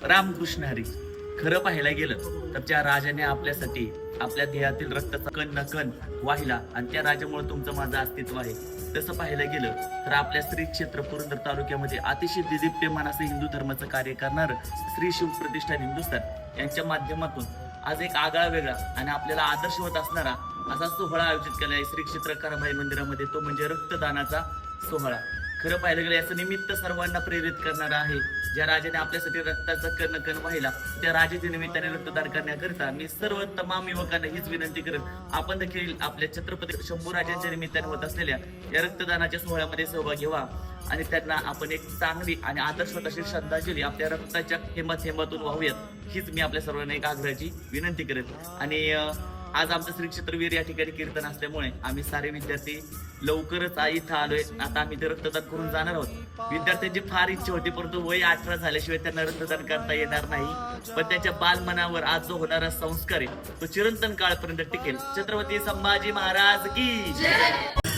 रामकृष्ण हरी. खरं पाहायला गेलं तर त्या राजाने आपल्यासाठी आपल्या देहातील रक्ताचा कण न कण वाहिला आणि त्या राजामुळे तुमचं माझं अस्तित्व आहे. तसं पाहायला गेलं तर आपल्या श्री क्षेत्र पुरंदर तालुक्यामध्ये अतिशय दिदीप्यमान असं हिंदू धर्माचं कार्य करणार श्री शिव प्रतिष्ठान हिंदुस्थान यांच्या माध्यमातून आज एक आगळा वेगळा आणि आपल्याला आदर्शवत असणारा असा सोहळा आयोजित केला आहे श्री क्षेत्र कारभाई मंदिरामध्ये, तो म्हणजे रक्तदानाचा सोहळा. खरं पाहिलं गेलं याचं निमित्त सर्वांना प्रेरित करणारा आहे. ज्या राजाने आपल्यासाठी रक्ताचा कण कण वाहिला त्या राजाच्या निमित्ताने रक्तदान करण्याकरिता मी सर्व तमाम युवकांना हीच विनंती करेन, आपण देखील आपल्या छत्रपती शंभू राजांच्या निमित्ताने होत असलेल्या या रक्तदानाच्या सोहळ्यामध्ये सहभाग घ्यावा आणि त्यांना आपण एक चांगली आणि आदर्शवत अशी श्रद्धांजली आपल्या रक्ताच्या थेंबातून वाहूयात, हीच मी आपल्या सर्वांना एक आग्रहाची विनंती करेन. आणि आज आमचं श्री क्षेत्रवीर या ठिकाणी कीर्तन असल्यामुळे आम्ही सारे विद्यार्थी लवकरच इथं आलोय. आता आम्ही ते रक्तदान करून जाणार आहोत. विद्यार्थ्यांची फार इच्छा होती, परंतु वय 18 झाल्याशिवाय त्यांना रक्तदान करता येणार नाही. पण त्यांच्या बालमनावर आज जो होणारा संस्कार आहे तो चिरंतन काळपर्यंत टिकेल. छत्रपती संभाजी महाराज की जय.